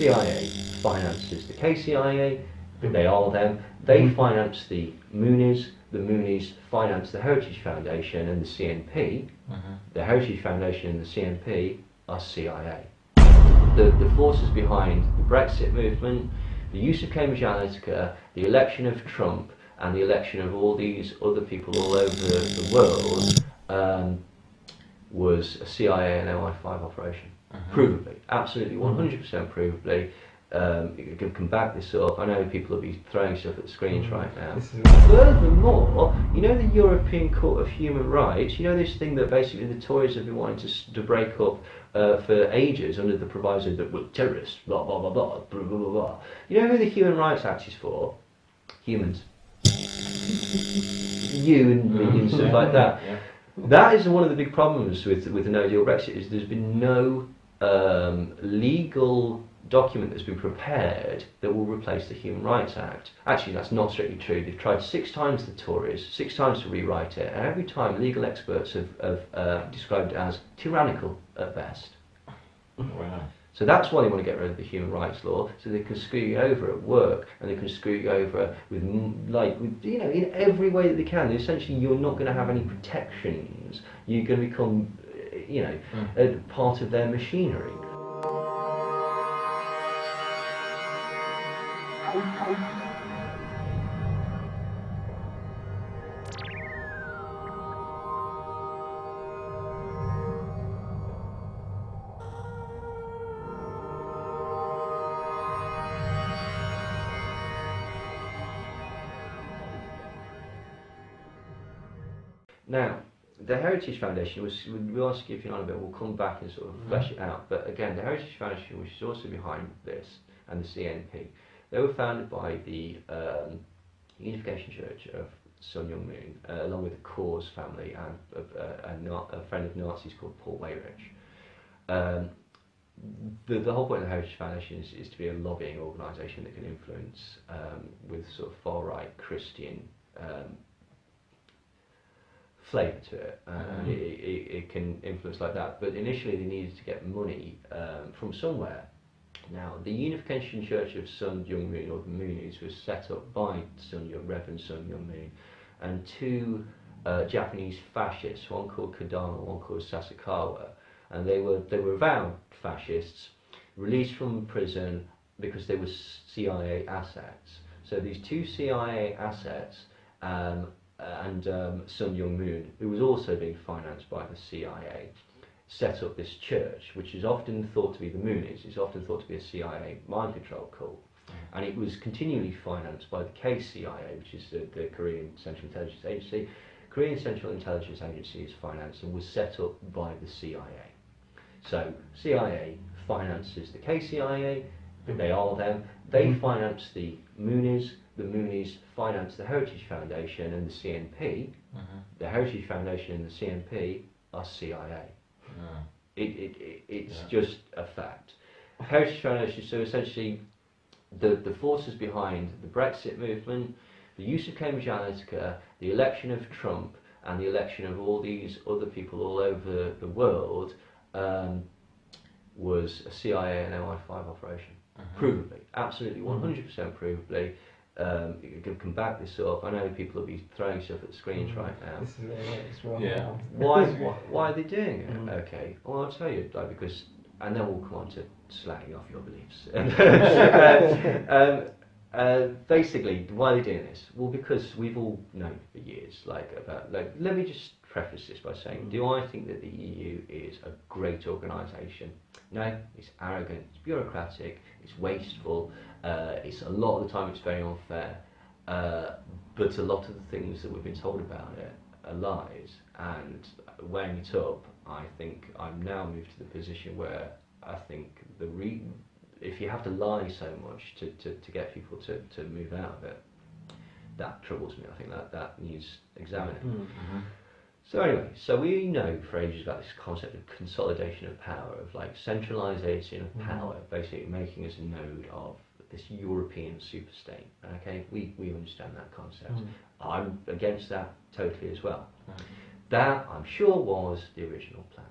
CIA finances the KCIA, they are them. They finance the Moonies finance the Heritage Foundation and the CNP. The Heritage Foundation and the CNP are CIA. The forces behind the Brexit movement, the use of Cambridge Analytica, the election of Trump, and the election of all these other people all over the world was a CIA and MI5 operation. Provably, absolutely, 100% provably. You can back this up. I know people will be throwing stuff at the screens right now. Furthermore, you know the European Court of Human Rights, you know this thing that basically the Tories have been wanting to break up for ages under the proviso that we're terrorists, blah blah blah blah blah blah blah blah. You know who the Human Rights Act is for? Humans. You and me and stuff like that. That is one of the big problems with the no deal Brexit, is there's been no legal document that's been prepared that will replace the Human Rights Act. Actually, that's not strictly true. They've tried 6 times, the Tories, 6 times to rewrite it, and every time legal experts have described it as tyrannical at best. Wow. So that's why they want to get rid of the human rights law, so they can screw you over at work, and they can screw you over with you know, in every way that they can. Essentially, you're not going to have any protections. You're going to become, you know, a part of their machinery. Now, the Heritage Foundation, we'll ask you if you're on a bit, we'll come back and sort of flesh it out. But again, the Heritage Foundation, which is also behind this, and the CNP, they were founded by the Unification Church of Sun Myung Moon, along with the Cause family and a friend of Nazis called Paul Weyrich. The whole point of the Heritage Foundation is to be a lobbying organisation that can influence with sort of far-right Christian flavour to it, and it can influence like that. But initially they needed to get money from somewhere. Now, the Unification Church of Sun Myung Moon, or the Moonies, was set up by Reverend Sun Myung Moon, and 2 Japanese fascists, one called Kodama, one called Sasakawa, and they were avowed fascists, released from prison because they were CIA assets. So these 2 CIA assets and Sun Myung Moon, who was also being financed by the CIA, set up this church, which is often thought to be the Moonies. It's often thought to be a CIA mind control cult, and it was continually financed by the KCIA, which is the Korean Central Intelligence Agency. Korean Central Intelligence Agency is financed and was set up by the CIA. So CIA finances the KCIA, they are them. They finance the Moonies finance the Heritage Foundation and the CNP. The Heritage Foundation and the CNP are CIA. It's just a fact. Heritage Foundation, so essentially the forces behind the Brexit movement, the use of Cambridge Analytica, the election of Trump, and the election of all these other people all over the world was a CIA and MI5 operation. Provably, absolutely, 100% provably. You can back this up. I know people will be throwing stuff at the screens right now. This is it's wrong. Yeah. Why are they doing it? Okay, well, I'll tell you, because, and then we'll come on to slagging off your beliefs. Basically, why are they doing this? Well, because we've all known for years, let me just preface this by saying, do I think that the EU is a great organisation? No, it's arrogant, it's bureaucratic, it's wasteful, it's a lot of the time it's very unfair, but a lot of the things that we've been told about it are lies, and weighing it up, I think I'm now moved to the position where I think if you have to lie so much to get people to move out of it, that troubles me. I think that needs examining. So anyway, so we know for ages about this concept of consolidation of power, of like centralisation of power, basically making us a node of this European superstate. Okay, we understand that concept. I'm against that totally as well. That, I'm sure, was the original plan.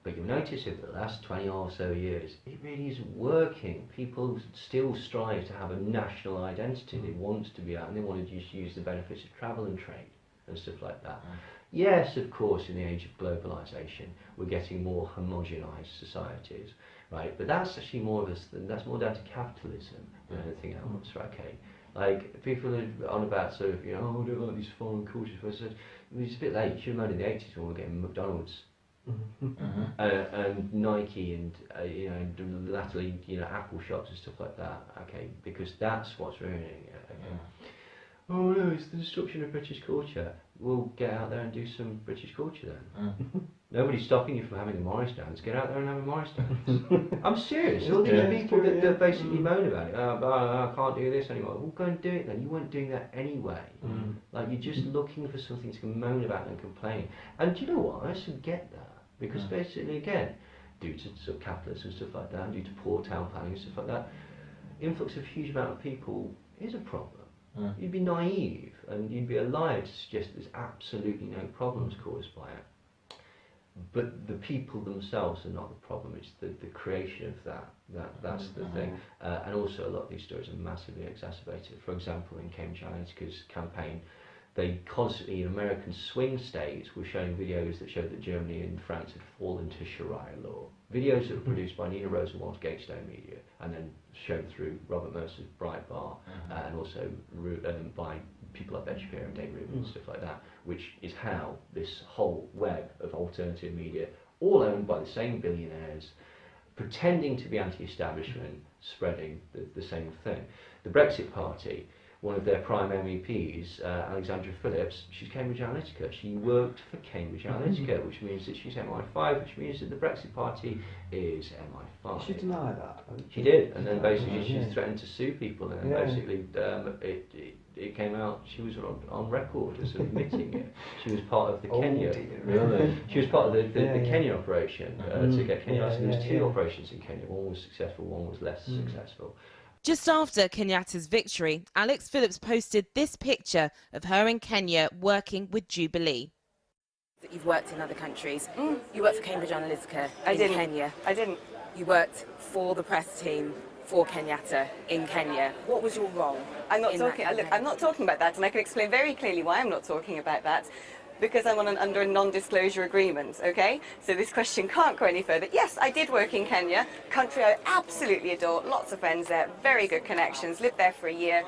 But you'll notice over the last 20 or so years, it really isn't working. People still strive to have a national identity. They want to be out and they want to just use the benefits of travel and trade and stuff like that. Yes, of course, in the age of globalisation, we're getting more homogenised societies, right? But that's actually that's more down to capitalism than anything else, right? Okay. Like, people are on about sort of, oh, I don't like these foreign cultures. But I said, it's a bit late. You should have known in the 80s when we were getting McDonald's and Nike and, and latterly, Apple shops and stuff like that. Okay, because that's what's ruining it. Okay. Oh no, it's the destruction of British culture. We'll get out there and do some British culture then. Nobody's stopping you from having a Morris dance. Get out there and have a Morris dance. I'm serious. All these people that basically moan about it. I can't do this anymore. Well, go and do it then. You weren't doing that anyway. Like, you're just looking for something to moan about and complain. And do you know what? I actually get that. Because basically, again, due to sort of capitalism and stuff like that, due to poor town planning and stuff like that, influx of a huge amount of people is a problem. You'd be naive and you'd be a liar to suggest there's absolutely no problems caused by it. But the people themselves are not the problem, it's the creation of that's the thing. And also a lot of these stories are massively exacerbated. For example, in Cambridge Analytica's campaign, they constantly, in American swing states, were showing videos that showed that Germany and France had fallen to Sharia law. Videos that were produced by Nina Rosenwald's Gatestone Media and then shown through Robert Mercer's Breitbart and also by people like Ben Shapiro and Dave Rubin and stuff like that, which is how this whole web of alternative media, all owned by the same billionaires, pretending to be anti-establishment, spreading the same thing. The Brexit Party, one of their prime MEPs, Alexandra Phillips, she's Cambridge Analytica. She worked for Cambridge Analytica, which means that she's MI5, which means that the Brexit Party is MI5. She denied that. She did, and then basically she threatened to sue people, and then basically it came out she was on record as admitting it. She was part of the Kenya. Really? She was part of the Kenya operation to get Kenya. There was two operations in Kenya. One was successful, one was less successful. Just after Kenyatta's victory, Alex Phillips posted this picture of her in Kenya working with Jubilee. That you've worked in other countries. You worked for Cambridge Analytica in Kenya. I didn't. You worked for the press team for Kenyatta in Kenya. What was your role? I'm not talking. Look, I'm not talking about that, and I can explain very clearly why I'm not talking about that. Because I'm under a non-disclosure agreement, okay? So this question can't go any further. Yes, I did work in Kenya, country I absolutely adore, lots of friends there, very good connections, lived there for a year.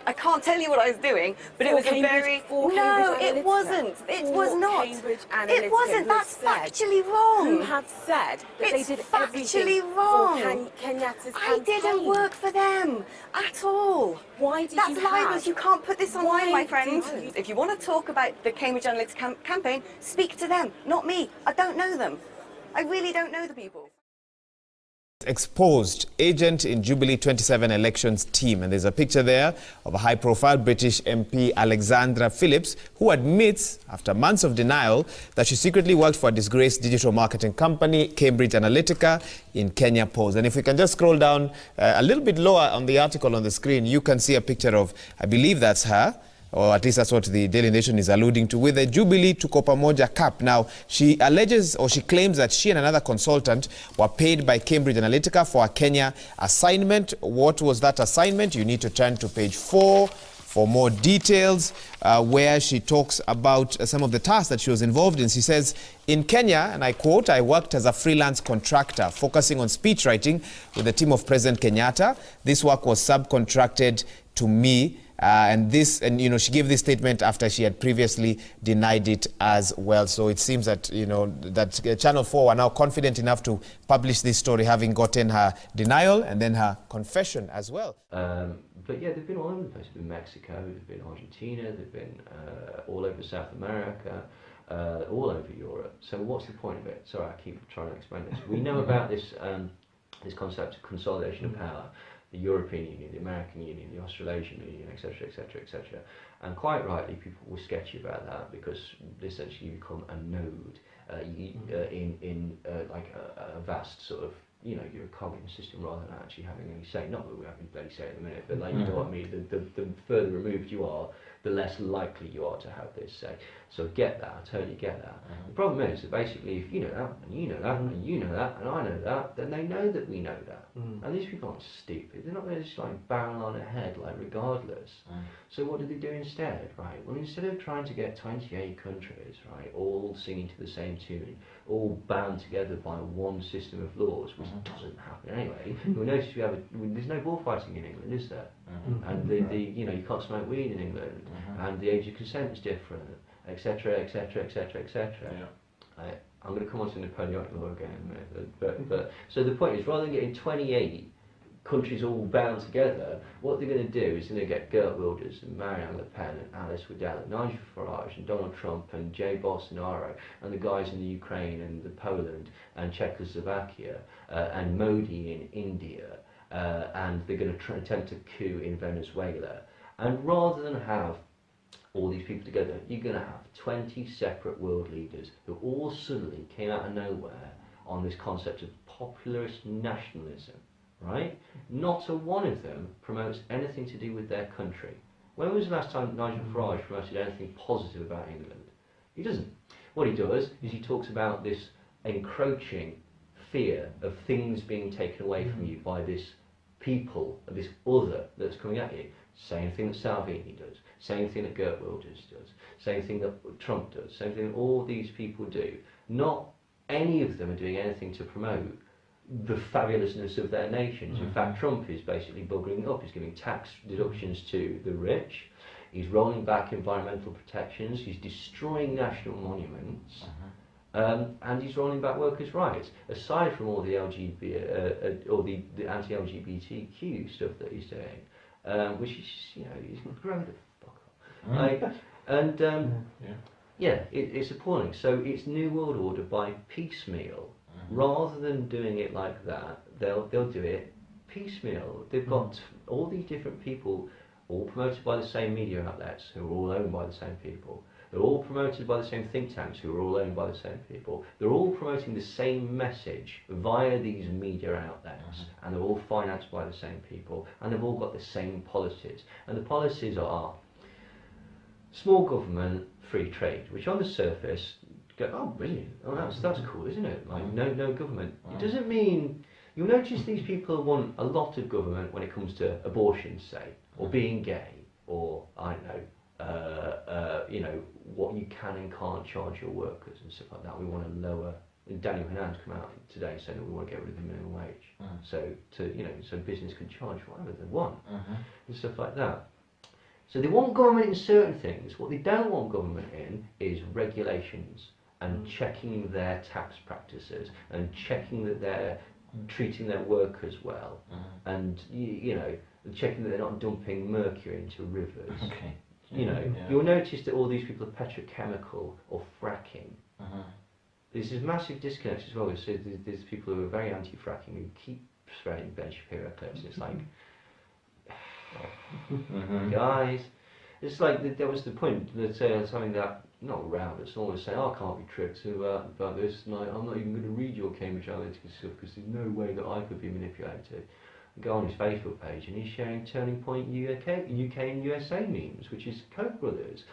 I can't tell you what I was doing, but it was a very... No, it wasn't. It was not. It wasn't. That's factually wrong. Who have said that they did everything wrong. for Kenyatta's campaign? I didn't work for them at all. Why did That's you libels. You can't put this online, my friend. did you- If you want to talk about the Cambridge Analytica campaign, speak to them, not me. I don't know them. I really don't know the people. Exposed agent in Jubilee 27 elections team, and there's a picture there of a high-profile British MP, Alexandra Phillips, who admits after months of denial that she secretly worked for a disgraced digital marketing company, Cambridge Analytica, in Kenya Post. And if we can just scroll down a little bit lower on the article on the screen, you can see a picture of, I believe that's her, or at least that's what the Daily Nation is alluding to, with the Jubilee Tuko Pamoja cap. Now, she alleges, or she claims, that she and another consultant were paid by Cambridge Analytica for a Kenya assignment. What was that assignment? You need to turn to page 4 for more details, where she talks about some of the tasks that she was involved in. She says, in Kenya, and I quote, "I worked as a freelance contractor focusing on speech writing with the team of President Kenyatta. This work was subcontracted to me." She gave this statement after she had previously denied it as well. So it seems that, that Channel 4 are now confident enough to publish this story, having gotten her denial and then her confession as well. But yeah, they've been all over the place. They've been Mexico, they've been Argentina, they've been all over South America, all over Europe. So what's the point of it? Sorry, I keep trying to explain this. We know about this concept of consolidation of power. The European Union, the American Union, the Australasian Union, etc., etc., etc. And quite rightly, people were sketchy about that because essentially you become a node in a vast sort of, you're a cog in the system rather than actually having any say. Not that we have any bloody say at the minute, but you know what I mean. The further removed you are, the less likely you are to have this say. So I get that, I totally get that. The problem is that basically if you know that, and you know that, and you know that, and I know that, then they know that we know that. And these people aren't stupid, they're not going to just like barrel on ahead like regardless. So what do they do instead, right? Well, instead of trying to get 28 countries, right, all singing to the same tune, all bound together by one system of laws, which doesn't happen anyway. You'll notice there's no bullfighting in England, is there? And you know, you can't smoke weed in England, and the age of consent is different, etc., etc., etc., etc. I'm going to come on to Napoleonic law again in a minute, but so the point is, rather than getting 28 countries all bound together, what they're going to do is they're going to get Geert Wilders and Marianne Le Pen and Alice Waddell and Nigel Farage and Donald Trump and Jair Bolsonaro and the guys in the Ukraine and the Poland and Czechoslovakia and Modi in India, and they're going to attempt a coup in Venezuela. And rather than have all these people together, you're going to have 20 separate world leaders who all suddenly came out of nowhere on this concept of populist nationalism. Right? Not a one of them promotes anything to do with their country. When was the last time Nigel Farage promoted anything positive about England? He doesn't. What he does is he talks about this encroaching fear of things being taken away from you by this people, this other that's coming at you. Same thing that Salvini does, same thing that Geert Wilders does, same thing that Trump does, same thing that all these people do. Not any of them are doing anything to promote the fabulousness of their nations. In fact, Trump is basically buggering up. He's giving tax deductions to the rich. He's rolling back environmental protections. He's destroying national monuments. And he's rolling back workers' rights. Aside from all the the anti-LGBTQ stuff that he's doing, which is, you know, he's grown the fuck up. Like, and it's appalling. So it's New World Order by piecemeal. Rather than doing it like that, they'll do it piecemeal. They've got all these different people, all promoted by the same media outlets, who are all owned by the same people. They're all promoted by the same think tanks, who are all owned by the same people. They're all promoting the same message via these media outlets, and they're all financed by the same people, and they've all got the same policies. And the policies are small government, free trade, which on the surface go, oh brilliant, oh that's cool, isn't it? Like no government. It doesn't mean, you'll notice these people want a lot of government when it comes to abortion, say, or being gay, or I don't know, you know, what you can and can't charge your workers and stuff like that. We want to lower. Daniel Hanan's come out today saying that we want to get rid of the minimum wage, so business can charge whatever they want and stuff like that. So they want government in certain things. What they don't want government in is regulations and checking their tax practices and checking that they're treating their workers well, and you know, checking that they're not dumping mercury into rivers. You know, you'll notice that all these people are petrochemical or fracking. There's this massive disconnect as well. So there's people who are very anti-fracking who keep spreading Ben Shapiro clips. It's like, guys, it's like that was the point. Let's say something that not around, but someone was saying, oh, I can't be tricked about this, and I'm not even going to read your Cambridge Analytica stuff because there's no way that I could be manipulated. Go on his Facebook page and he's sharing Turning Point UK and USA memes, which is Koch brothers.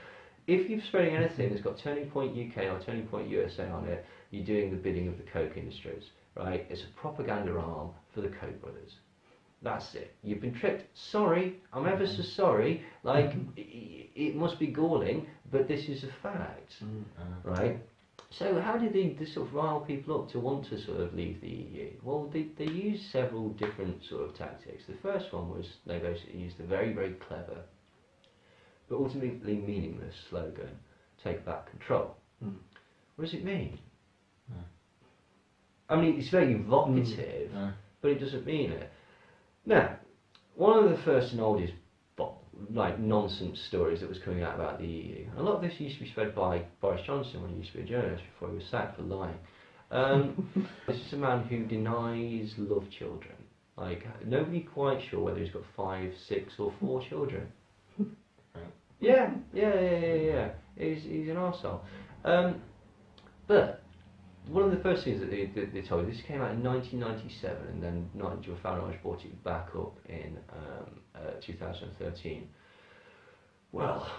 If you're spreading anything that's got Turning Point UK or Turning Point USA on it, you're doing the bidding of the Koch industries, right? It's a propaganda arm for the Koch brothers. That's it. You've been tricked. Sorry, I'm ever so sorry. Like, it must be galling, but this is a fact, right? So how did they sort of rile people up to want to sort of leave the EU? Well, they used several different sort of tactics. The first one was they basically used a very, very clever, but ultimately meaningless slogan, take back control. What does it mean? I mean, it's very evocative, but it doesn't mean it. Now, one of the first and oldest nonsense stories that was coming out about the EU, a lot of this used to be spread by Boris Johnson when he used to be a journalist before he was sacked for lying. This is a man who denies love children. Like, nobody quite sure whether he's got 5, 6 or 4 children. Yeah. He's an arsehole. But one of the first things that they told you, this came out in 1997, and then Nigel Farage brought it back up in 2013, Well,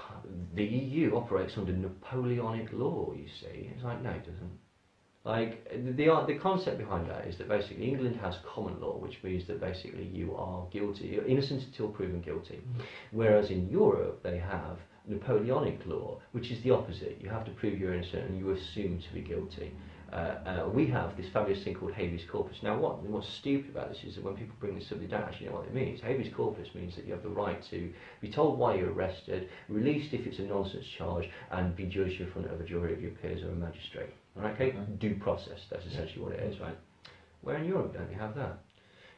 the EU operates under Napoleonic law, you see. It's like, no, it doesn't. Like, the concept behind that is that basically England has common law, which means that basically you are guilty, you're innocent until proven guilty. Whereas in Europe, they have Napoleonic law, which is the opposite. You have to prove you're innocent and you assume to be guilty. We have this fabulous thing called habeas corpus. Now, what's stupid about this is that when people bring this up, they don't actually know what it means. Habeas corpus means that you have the right to be told why you're arrested, released if it's a nonsense charge, and be judged in front of a jury of your peers or a magistrate. Okay? Due process, that's essentially what it is, right? Where in Europe don't you have that?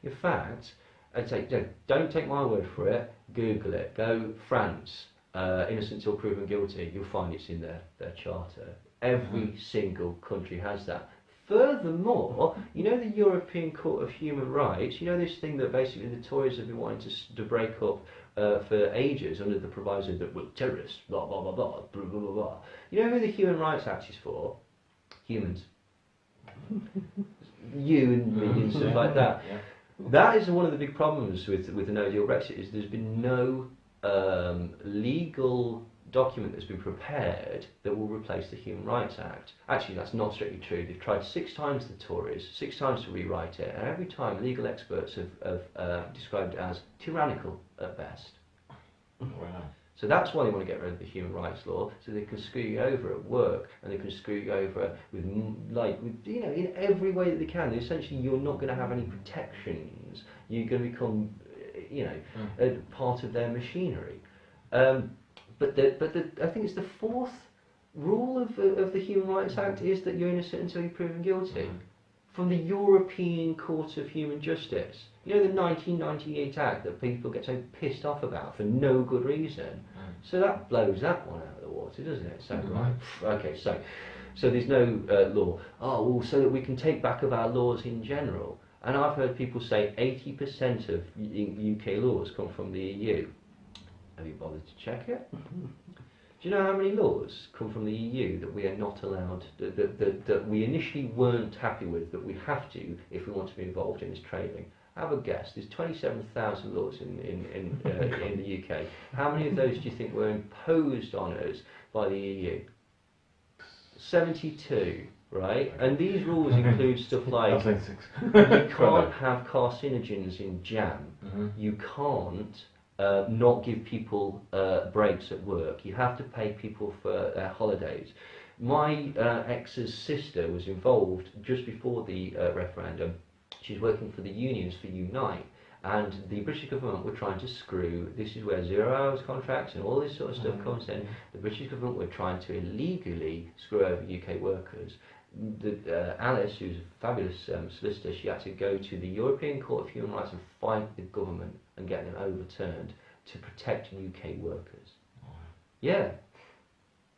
In fact, I'd say, don't take my word for it, Google it. Go France, innocent till proven guilty, you'll find it's in their charter. Every single country has that. Furthermore, you know the European Court of Human Rights, you know this thing that basically the Tories have been wanting to break up for ages under the proviso that, well, terrorists, blah, blah, blah, blah, blah, blah, blah. You know who the Human Rights Act is for? Humans. You and me and stuff like that. That is one of the big problems with the no deal Brexit, is there's been no legal document that's been prepared that will replace the Human Rights Act. Actually, that's not strictly true. They've tried 6 times, the Tories, 6 times to rewrite it, and every time legal experts have described it as tyrannical at best. Wow. So that's why they want to get rid of the human rights law, so they can screw you over at work, and they can screw you over with you know, in every way that they can. Essentially, you're not going to have any protections. You're going to become, you know, a part of their machinery. But I think it's the 4th rule of the Human Rights Act is that you're innocent until you're proven guilty. From the European Court of Human Justice. You know the 1998 Act that people get so pissed off about for no good reason. So that blows that one out of the water, doesn't it? So right, okay, so there's no law. Oh, well, so that we can take back of our laws in general. And I've heard people say 80% of UK laws come from the EU. Have you bothered to check it? Do you know how many laws come from the EU that we are not allowed, that we initially weren't happy with, that we have to if we want to be involved in this trading? Have a guess. There's 27,000 laws in the UK. How many of those do you think were imposed on us by the EU? 72, right? And these rules include stuff like you can't have carcinogens in jam. You can't not give people breaks at work. You have to pay people for their holidays. My ex's sister was involved just before the referendum. She's working for the unions for Unite, and the British government were trying to screw, this is where 0 hours contracts and all this sort of stuff comes in. The British government were trying to illegally screw over UK workers. Alice, who's a fabulous solicitor, she had to go to the European Court of Human Rights and fight the government and get them overturned to protect UK workers. Yeah.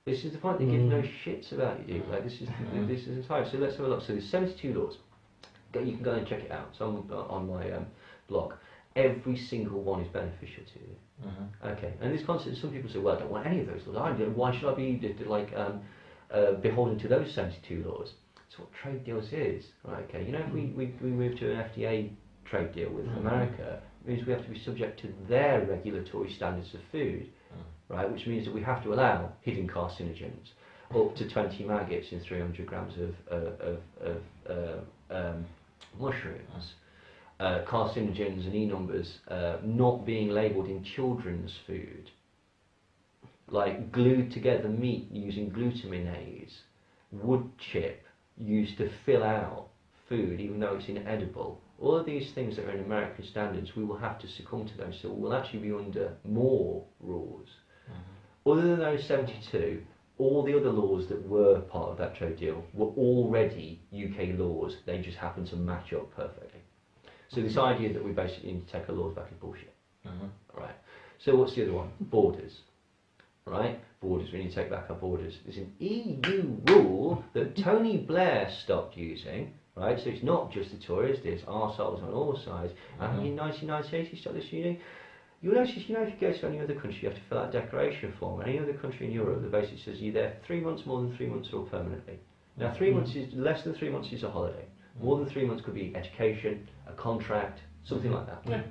This is the point, they give no shits about you. Like, this is the time. So let's have a look. So there's 72 laws. You can go and check it out. It's on my blog. Every single one is beneficial to you. Okay. And this concept, some people say, well, I don't want any of those laws. Why should I be beholden to those 72 laws? That's what trade deals is. Right, okay. You know, if we move to an FDA trade deal with America, it means we have to be subject to their regulatory standards of food, right? Which means that we have to allow hidden carcinogens, up to 20 maggots in 300 grams of mushrooms, carcinogens and E-numbers not being labelled in children's food, like glued together meat using glutaminase, wood chip used to fill out food even though it's inedible. All of these things that are in American standards, we will have to succumb to those, so we'll actually be under more rules. Other than those 72, all the other laws that were part of that trade deal were already UK laws, they just happen to match up perfectly. So this idea that we basically need to take our laws back is bullshit. Right. So what's the other one? Borders. Right? Borders, we need to take back our borders. There's an EU rule that Tony Blair stopped using, right? So it's not just the Tories, there's arseholes on all sides. And in 1998 he stopped this using. You'll notice, you know, if you go to any other country, you have to fill out a declaration form. Any other country in Europe that basically says you're there for 3 months, more than 3 months, or permanently. Now, 3 months is less than 3 months is a holiday. More than 3 months could be education, a contract, something like that.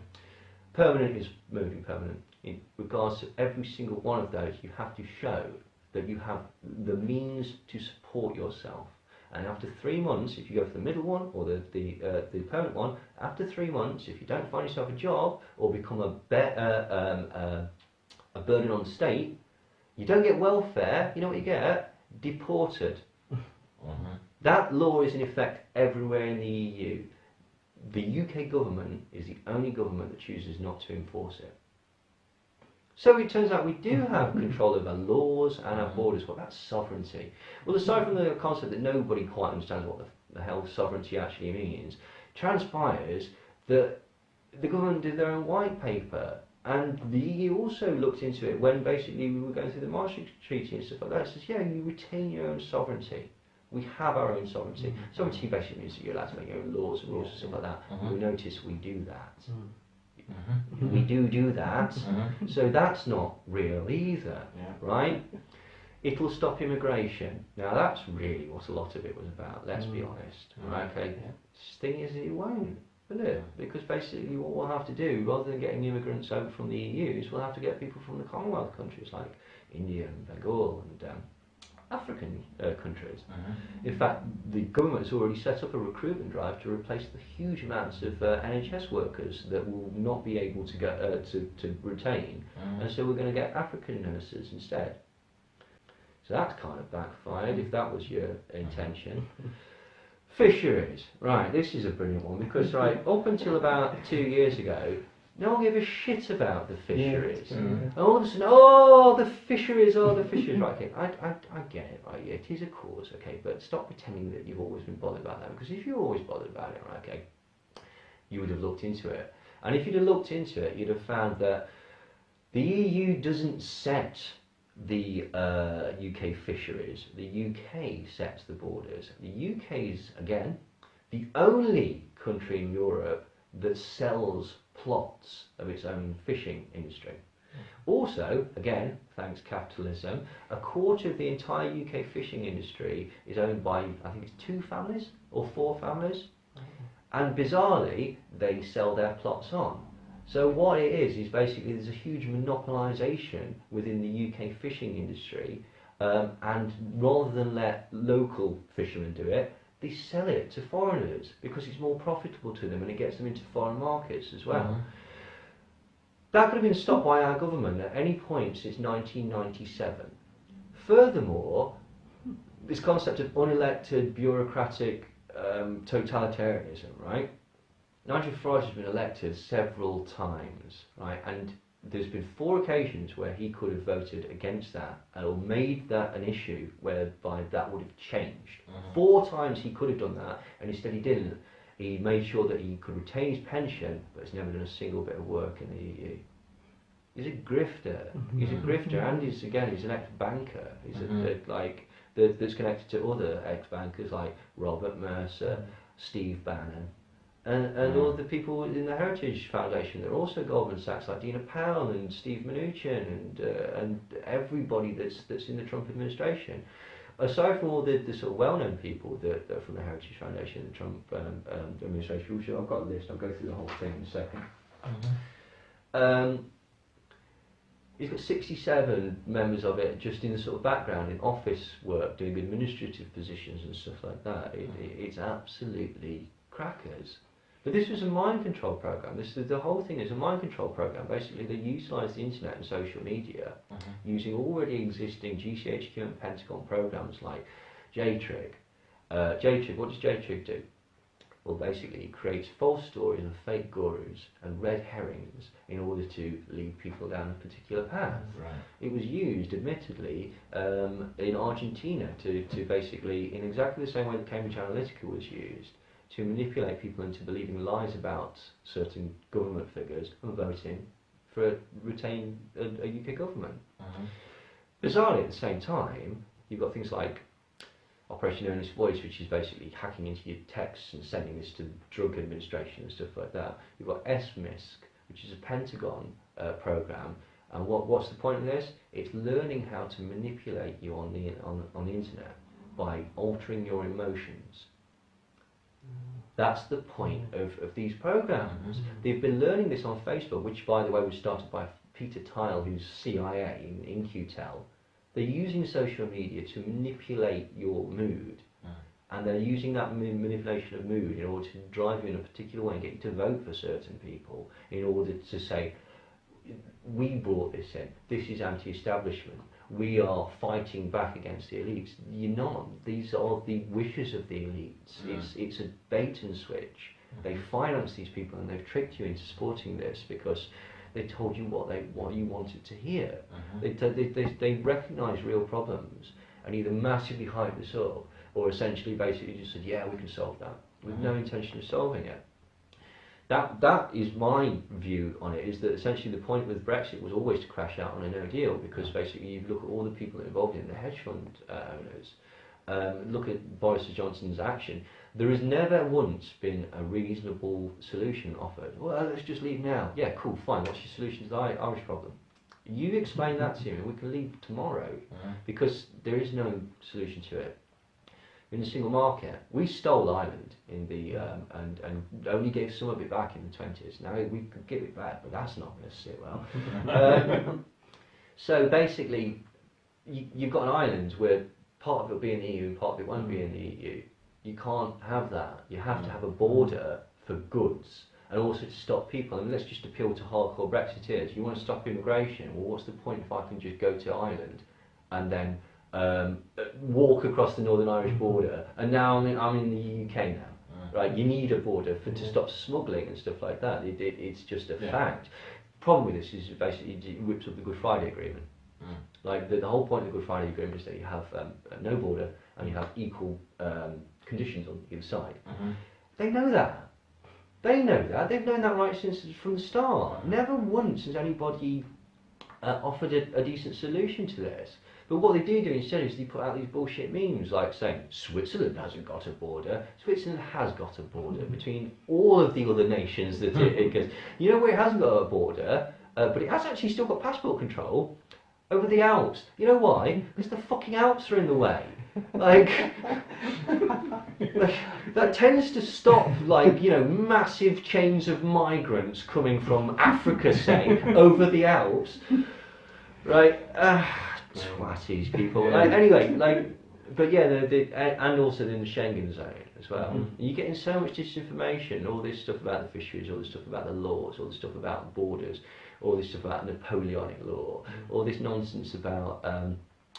Permanent is moving permanent. in regards to every single one of those, you have to show that you have the means to support yourself. And after 3 months, if you go for the middle one or the permanent one, after 3 months, if you don't find yourself a job or become a burden on the state, you don't get welfare. You know what you get? Deported. That law is in effect everywhere in the EU. The UK government is the only government that chooses not to enforce it. So it turns out we do have control of our laws and our borders. Well, that's sovereignty. Well, aside from the concept that nobody quite understands what the hell sovereignty actually means, transpires that the government did their own white paper, and the EU also looked into it when basically we were going through the Maastricht Treaty and stuff like that. It says, yeah, you retain your own sovereignty. We have our own sovereignty. Sovereignty basically means that you're allowed to make your own laws and rules and stuff like that. We notice we do that. We do that. So that's not real either, right? It will stop immigration. Now that's really what a lot of it was about, let's be honest. Right? Okay. The thing is, it won't, will it? Because basically what we'll have to do, rather than getting immigrants over from the EU, is we'll have to get people from the Commonwealth countries like India and Bengal and African countries. In fact, the government's already set up a recruitment drive to replace the huge amounts of NHS workers that will not be able to get to retain, and so we're going to get African nurses instead. So that's kind of backfired if that was your intention. Fisheries, right? This is a brilliant one because up until about 2 years ago, no one gave a shit about the fisheries. And all of a sudden, the fisheries, right, okay, I get it, right, yeah, it is a cause, okay, but stop pretending that you've always been bothered about that, because if you're always bothered about it, right, okay, you would have looked into it. And if you'd have looked into it, you'd have found that the EU doesn't set the UK fisheries, the UK sets the borders. The UK is, again, the only country in Europe that sells plots of its own fishing industry. Also, again, thanks capitalism, a quarter of the entire UK fishing industry is owned by, I think it's 2 families or 4 families, and bizarrely, they sell their plots on. So what it is basically there's a huge monopolisation within the UK fishing industry, and rather than let local fishermen do it, they sell it to foreigners because it's more profitable to them and it gets them into foreign markets as well. That could have been stopped by our government at any point since 1997. Furthermore, this concept of unelected bureaucratic totalitarianism, right? Nigel Farage has been elected several times, right? And there's been 4 occasions where he could have voted against that or made that an issue whereby that would have changed. 4 times he could have done that, and instead he didn't. He made sure that he could retain his pension, but has never done a single bit of work in the EU. He's a grifter. He's a grifter, and he's an ex-banker. He's that's connected to other ex-bankers like Robert Mercer, Steve Bannon. And all the people in the Heritage Foundation, they're also Goldman Sachs, like Dina Powell and Steve Mnuchin and everybody that's in the Trump administration. Aside from all the sort of well-known people that are from the Heritage Foundation, the Trump administration, which I've got a list, I'll go through the whole thing in a second. He's got 67 members of it just in the sort of background, in office work, doing administrative positions and stuff like that. It's absolutely crackers. But this was a mind control program. The whole thing is a mind control program. Basically, they utilise the internet and social media using already existing GCHQ and Pentagon programs like JTRIG. JTRIG, what does JTRIG do? Well, basically, it creates false stories of fake gurus and red herrings in order to lead people down a particular path. Right. It was used, admittedly, in Argentina to basically, in exactly the same way that Cambridge Analytica was used, to manipulate people into believing lies about certain government figures and voting for retain a UK government. Bizarrely, at the same time, you've got things like Operation Earnest Voice, which is basically hacking into your texts and sending this to the Drug Administration and stuff like that. You've got SMISC, which is a Pentagon program. And what's the point of this? It's learning how to manipulate you on the internet by altering your emotions. That's the point of these programs. They've been learning this on Facebook, which, by the way, was started by Peter Tile, who's CIA in QTEL, they're using social media to manipulate your mood. And they're using that manipulation of mood in order to drive you in a particular way and get you to vote for certain people in order to say, we brought this in, this is anti-establishment, we are fighting back against the elites. You're not. These are the wishes of the elites. It's a bait and switch. They finance these people and they've tricked you into supporting this because they told you what you wanted to hear. They recognise real problems and either massively hype this up or essentially basically just said, yeah, we can solve that, with no intention of solving it. That is my view on it, is that essentially the point with Brexit was always to crash out on a no deal, because basically you look at all the people involved in the hedge fund owners, look at Boris Johnson's action, there has never once been a reasonable solution offered. Well, let's just leave now. Yeah, cool, fine, what's your solution to the Irish problem? You explain that to me, we can leave tomorrow, because there is no solution to it. In the single market, we stole Ireland in the and only gave some of it back in the 20s. Now we could give it back, but that's not going to sit well. So basically, you've got an island where part of it will be in the EU and part of it won't be in the EU. You can't have that. You have to have a border for goods and also to stop people. I mean, let's just appeal to hardcore Brexiteers. You want to stop immigration? Well, what's the point if I can just go to Ireland and then walk across the Northern Irish border, and now I'm in the UK now, right? You need a border to stop smuggling and stuff like that. It's just a fact. Problem with this is basically it whips up the Good Friday Agreement. Like the whole point of the Good Friday Agreement is that you have no border and you have equal conditions on either side. They know that. They know that. They've known that right since from the start. Never once has anybody offered a decent solution to this. But what they do instead is they put out these bullshit memes like saying Switzerland hasn't got a border. Switzerland has got a border between all of the other nations that it goes. You know where it hasn't got a border, but it has actually still got passport control over the Alps. You know why? Because the fucking Alps are in the way. Like that tends to stop, like, you know, massive chains of migrants coming from Africa, say, over the Alps, right? Twatties people. Anyway, but yeah, and also in the Schengen zone as well. You're getting so much disinformation, all this stuff about the fisheries, all this stuff about the laws, all this stuff about borders, all this stuff about Napoleonic law, all this nonsense about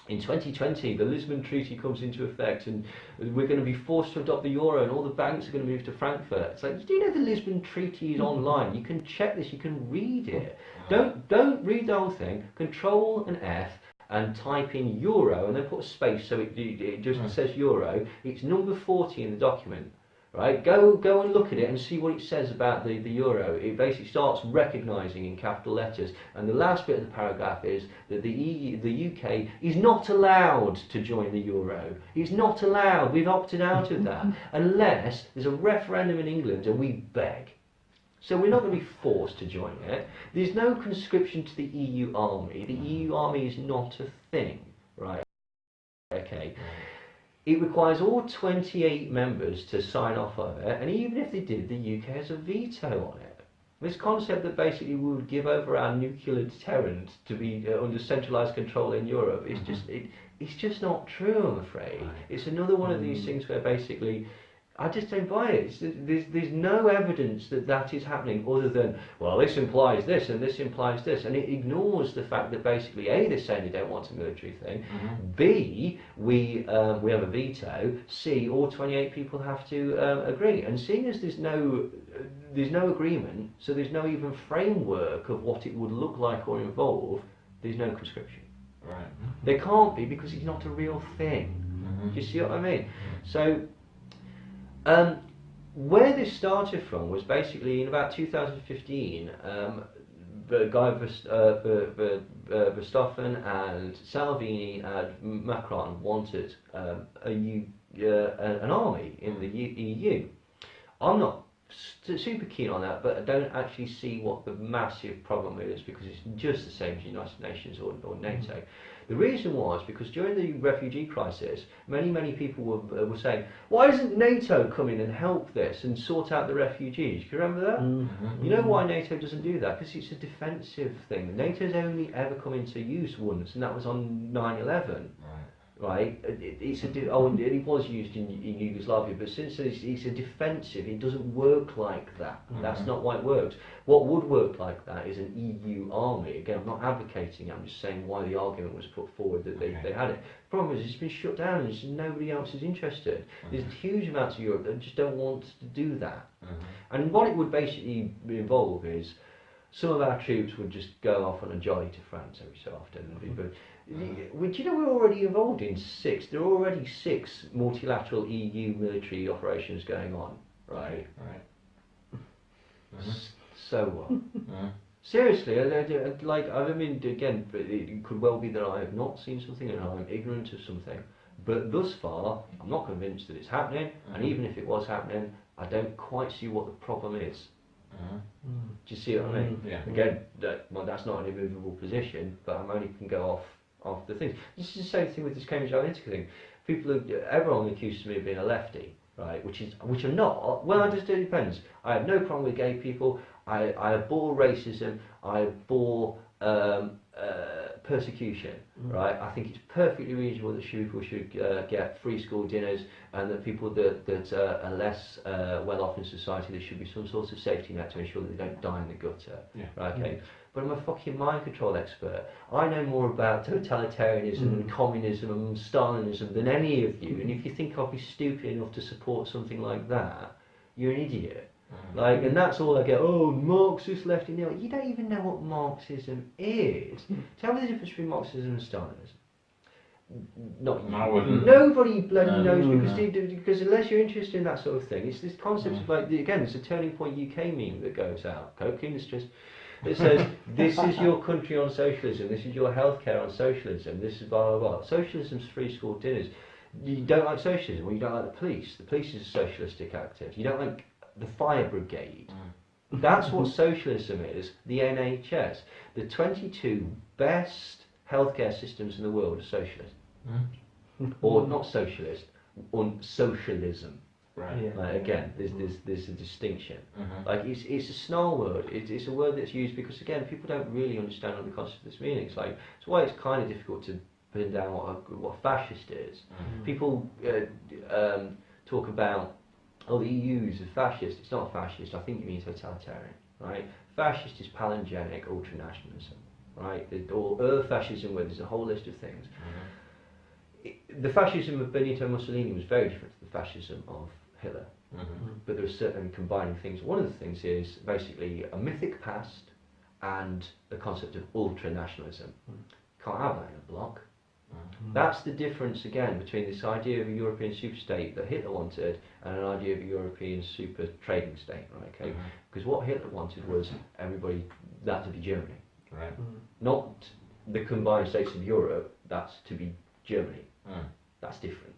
in 2020 the Lisbon Treaty comes into effect and we're going to be forced to adopt the euro and all the banks are going to move to Frankfurt. It's like, do you know the Lisbon Treaty is online? You can check this, you can read it. Don't read the whole thing. Control an F and type in euro and then put a space so it just says euro. It's number 40 in the document, right? Go and look at it and see what it says about the euro. It basically starts recognising in capital letters, and the last bit of the paragraph is that the UK is not allowed to join the euro. It's not allowed. We've opted out of that unless there's a referendum in England and we beg. So we're not going to be forced to join it. There's no conscription to the EU army. The EU army is not a thing, right? Okay. It requires all 28 members to sign off on it, and even if they did, the UK has a veto on it. This concept that basically we would give over our nuclear deterrent to be under centralised control in Europe is it's just not true, I'm afraid. It's another one of these things where basically I just don't buy it. There's no evidence that is happening other than, well, this implies this and this implies this, and it ignores the fact that basically A, they're saying they don't want a military thing, B, we have a veto, C, all 28 people have to agree, and seeing as there's no agreement, so there's no even framework of what it would look like or involve, there's no conscription. Right. There can't be, because it's not a real thing. Do you see what I mean? So where this started from was basically in about 2015, the guy Verstappen and Salvini and Macron wanted an army in the EU. I'm not super keen on that, but I don't actually see what the massive problem is, because it's just the same as the United Nations or NATO. The reason was because during the refugee crisis, many people were saying, why doesn't NATO come in and help this and sort out the refugees? Do you remember that? You know why NATO doesn't do that? Because it's a defensive thing. NATO's only ever come into use once, and that was on 9/11. Right, it was used in Yugoslavia, but since it's a defensive, it doesn't work like that. That's not why it works. What would work like that is an EU army. Again, I'm not advocating it, I'm just saying why the argument was put forward that they had it. The problem is it's been shut down and nobody else is interested. There's huge amounts of Europe that just don't want to do that. And what it would basically involve is some of our troops would just go off on a jolly to France every so often. But do you know we're already involved in 6? There are already 6 multilateral EU military operations going on, right? So what? Seriously, I mean, again, it could well be that I have not seen something and I'm ignorant of something. But thus far, I'm not convinced that it's happening. And even if it was happening, I don't quite see what the problem is. Do you see what I mean? Yeah. Again, that's not an immovable position, but I'm only can go off the things. This is the same thing with this Cambridge Analytica thing. Everyone accuses me of being a lefty, right? Which I'm not. Well, it depends. I have no problem with gay people. I abhor racism. I abhor persecution, right? I think it's perfectly reasonable that people should get free school dinners, and that people that are less well off in society, there should be some sort of safety net to ensure that they don't die in the gutter. Right, okay? But I'm a fucking mind control expert. I know more about totalitarianism and communism and Stalinism than any of you, and if you think I'll be stupid enough to support something like that, you're an idiot. And that's all I get. Oh, Marxist lefty. You don't even know what Marxism is. Tell me the difference between Marxism and Stalinism. Not you. I wouldn't. Nobody bloody knows because unless you're interested in that sort of thing, it's this concept of again, it's a Turning Point UK meme that goes out. Coke industries. It says, this is your country on socialism, this is your healthcare on socialism, this is blah blah blah. Socialism's free school dinners. You don't like socialism, well you don't like the police. The police is a socialistic active. You don't like the fire brigade. That's what socialism is. The NHS. The 22 best healthcare systems in the world are socialist. Or not socialist, socialism. Right. Again, there's a distinction. It's a snarl word. It's a word that's used because again, people don't really understand what the concept of this meaning. It's why it's kind of difficult to pin down what fascist is. People talk about, oh, the EU is a fascist. It's not a fascist. I think it means totalitarian, right? Fascist is palingenic ultranationalism, right? Or fascism, where there's a whole list of things. The fascism of Benito Mussolini was very different to the fascism of Hitler, but there are certain combining things. One of the things is basically a mythic past and the concept of ultranationalism. Can't have that in a bloc. That's the difference again between this idea of a European superstate that Hitler wanted and an idea of a European super trading state, right? Okay, because what Hitler wanted was everybody that to be Germany, Right. not the combined states of Europe. That's to be Germany. That's different.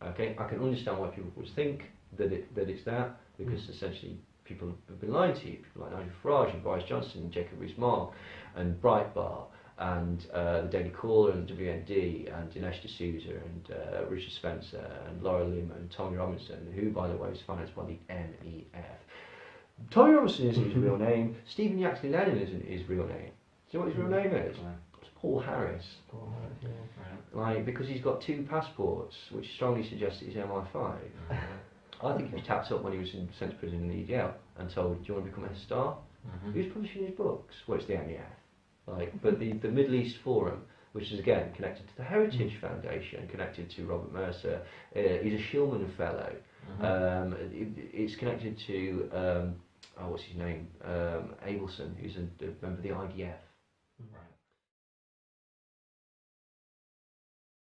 Okay, I can understand why people would think that it's that, because essentially people have been lying to you. People like Nigel Farage and Boris Johnson and Jacob Rees-Mogg and Breitbart and the Daily Caller and WND and Dinesh D'Souza and Richard Spencer and Laura Lim and Tommy Robinson, who, by the way, is financed by the MEF. Tommy Robinson isn't his real name. Stephen Yaxley Lennon isn't his real name. Do you know what his real name is? It's Paul Harris. Because he's got 2 passports, which strongly suggests that he's MI5. I think he was tapped up when he was sent to prison in the EDL and told, do you want to become a star? Who's publishing his books? Well, it's the MEF. But the Middle East Forum, which is again connected to the Heritage Foundation, connected to Robert Mercer, he's a Shillman Fellow. It's connected to what's his name? Abelson, who's a member of the IDF.